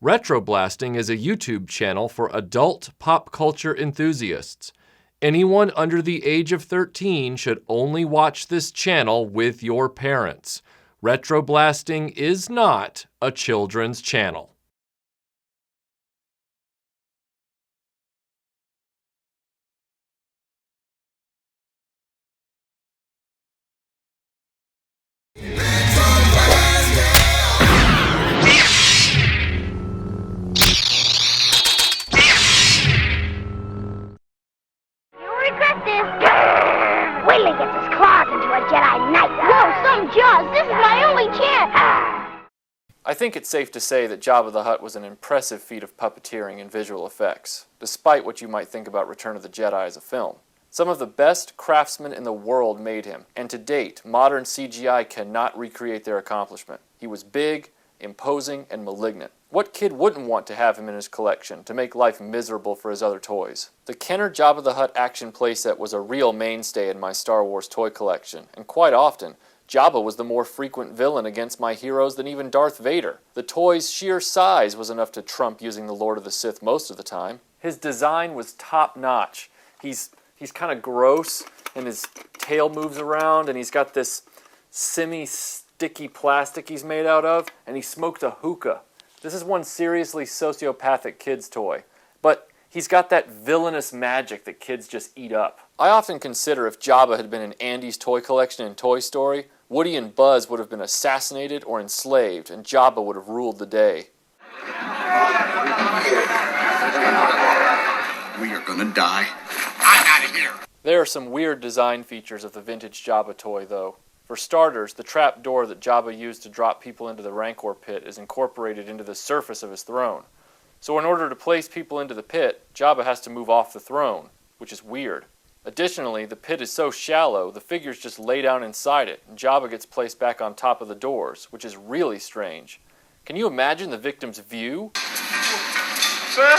Retroblasting is a YouTube channel for adult pop culture enthusiasts. Anyone under the age of 13 should only watch this channel with your parents. Retroblasting is not a children's channel. Wait till he gets his claws into a Jedi Knight. Whoa, some jaws! This is my only chance! I think it's safe to say that Jabba the Hutt was an impressive feat of puppeteering and visual effects, despite what you might think about Return of the Jedi as a film. Some of the best craftsmen in the world made him, and to date, modern CGI cannot recreate their accomplishment. He was big, imposing, and malignant. What kid wouldn't want to have him in his collection to make life miserable for his other toys? The Kenner Jabba the Hutt action playset was a real mainstay in my Star Wars toy collection, and quite often, Jabba was the more frequent villain against my heroes than even Darth Vader. The toy's sheer size was enough to trump using the Lord of the Sith most of the time. His design was top-notch. He's kind of gross, and his tail moves around, and he's got this semi-sticky plastic he's made out of, and he smoked a hookah. This is one seriously sociopathic kid's toy, but he's got that villainous magic that kids just eat up. I often consider if Jabba had been in Andy's toy collection in Toy Story, Woody and Buzz would have been assassinated or enslaved, and Jabba would have ruled the day. We are gonna die. I'm out of here! There are some weird design features of the vintage Jabba toy, though. For starters, the trap door that Jabba used to drop people into the Rancor pit is incorporated into the surface of his throne. So in order to place people into the pit, Jabba has to move off the throne, which is weird. Additionally, the pit is so shallow, the figures just lay down inside it, and Jabba gets placed back on top of the doors, which is really strange. Can you imagine the victim's view? Sir?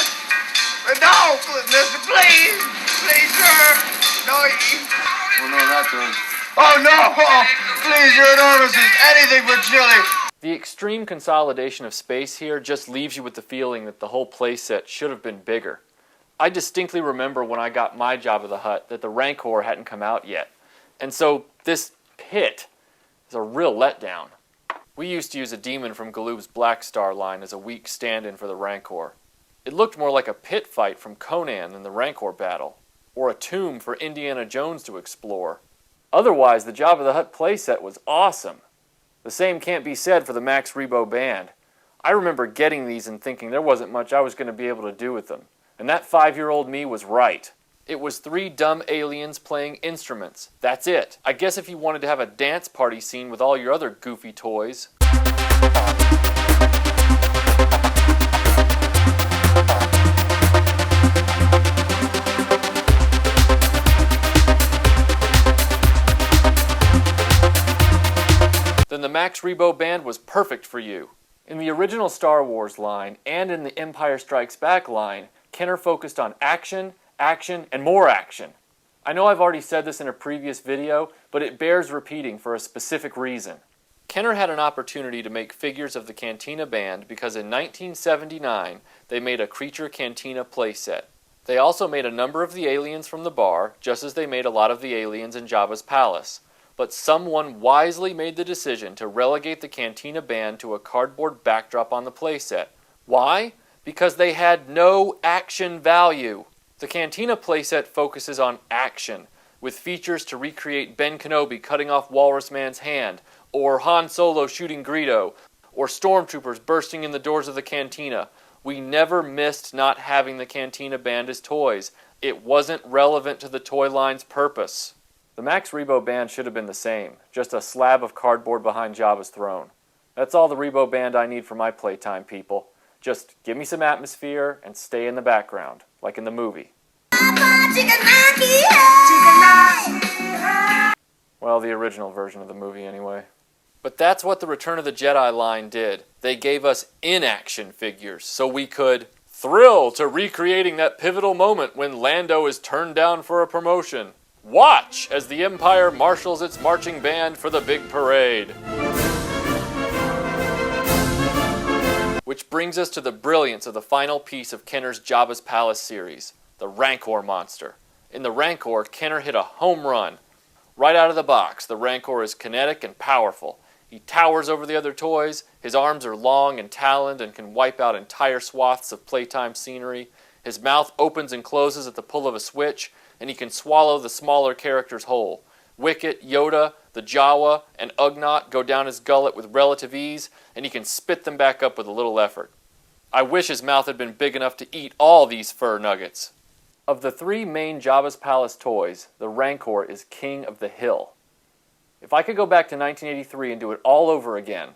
No, mister, please! Please, sir! No, Oh, no, not the... Oh, no! Oh, please, your enormous, anything but chili! The extreme consolidation of space here just leaves you with the feeling that the whole playset should have been bigger. I distinctly remember when I got my Jabba the Hutt that the Rancor hadn't come out yet. And so this pit is a real letdown. We used to use a demon from Galoob's Black Star line as a weak stand-in for the Rancor. It looked more like a pit fight from Conan than the Rancor battle, or a tomb for Indiana Jones to explore. Otherwise, the Jabba the Hutt playset was awesome. The same can't be said for the Max Rebo band. I remember getting these and thinking there wasn't much I was going to be able to do with them. And that 5-year-old me was right. It was 3 dumb aliens playing instruments. That's it. I guess if you wanted to have a dance party scene with all your other goofy toys. Then the Max Rebo band was perfect for you. In the original Star Wars line and in the Empire Strikes Back line, Kenner focused on action, action, and more action. I know I've already said this in a previous video, but it bears repeating for a specific reason. Kenner had an opportunity to make figures of the Cantina band because in 1979 they made a Creature Cantina playset. They also made a number of the aliens from the bar, just as they made a lot of the aliens in Jabba's palace. But someone wisely made the decision to relegate the Cantina band to a cardboard backdrop on the playset. Why? Because they had no action value. The Cantina playset focuses on action, with features to recreate Ben Kenobi cutting off Walrus Man's hand, or Han Solo shooting Greedo, or stormtroopers bursting in the doors of the Cantina. We never missed not having the Cantina band as toys. It wasn't relevant to the toy line's purpose. The Max Rebo band should have been the same, just a slab of cardboard behind Jabba's throne. That's all the Rebo band I need for my playtime, people. Just give me some atmosphere and stay in the background, like in the movie. Well, the original version of the movie anyway. But that's what the Return of the Jedi line did. They gave us in-action figures, so we could thrill to recreating that pivotal moment when Lando is turned down for a promotion. Watch as the Empire marshals its marching band for the big parade. Which brings us to the brilliance of the final piece of Kenner's Jabba's Palace series, the Rancor monster. In the Rancor, Kenner hit a home run. Right out of the box, the Rancor is kinetic and powerful. He towers over the other toys, his arms are long and taloned and can wipe out entire swaths of playtime scenery. His mouth opens and closes at the pull of a switch, and he can swallow the smaller characters whole. Wicket, Yoda, the Jawa, and Ugnaught go down his gullet with relative ease, and he can spit them back up with a little effort. I wish his mouth had been big enough to eat all these fur nuggets. Of the three main Jabba's Palace toys, the Rancor is king of the hill. If I could go back to 1983 and do it all over again,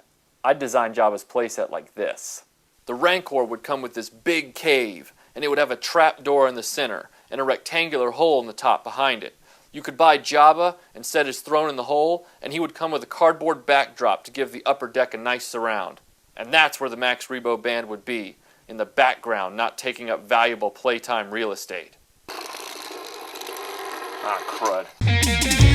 I'd design Jabba's playset like this. The Rancor would come with this big cave, and it would have a trap door in the center, and a rectangular hole in the top behind it. You could buy Jabba and set his throne in the hole, and he would come with a cardboard backdrop to give the upper deck a nice surround. And that's where the Max Rebo band would be, in the background, not taking up valuable playtime real estate. Ah, crud.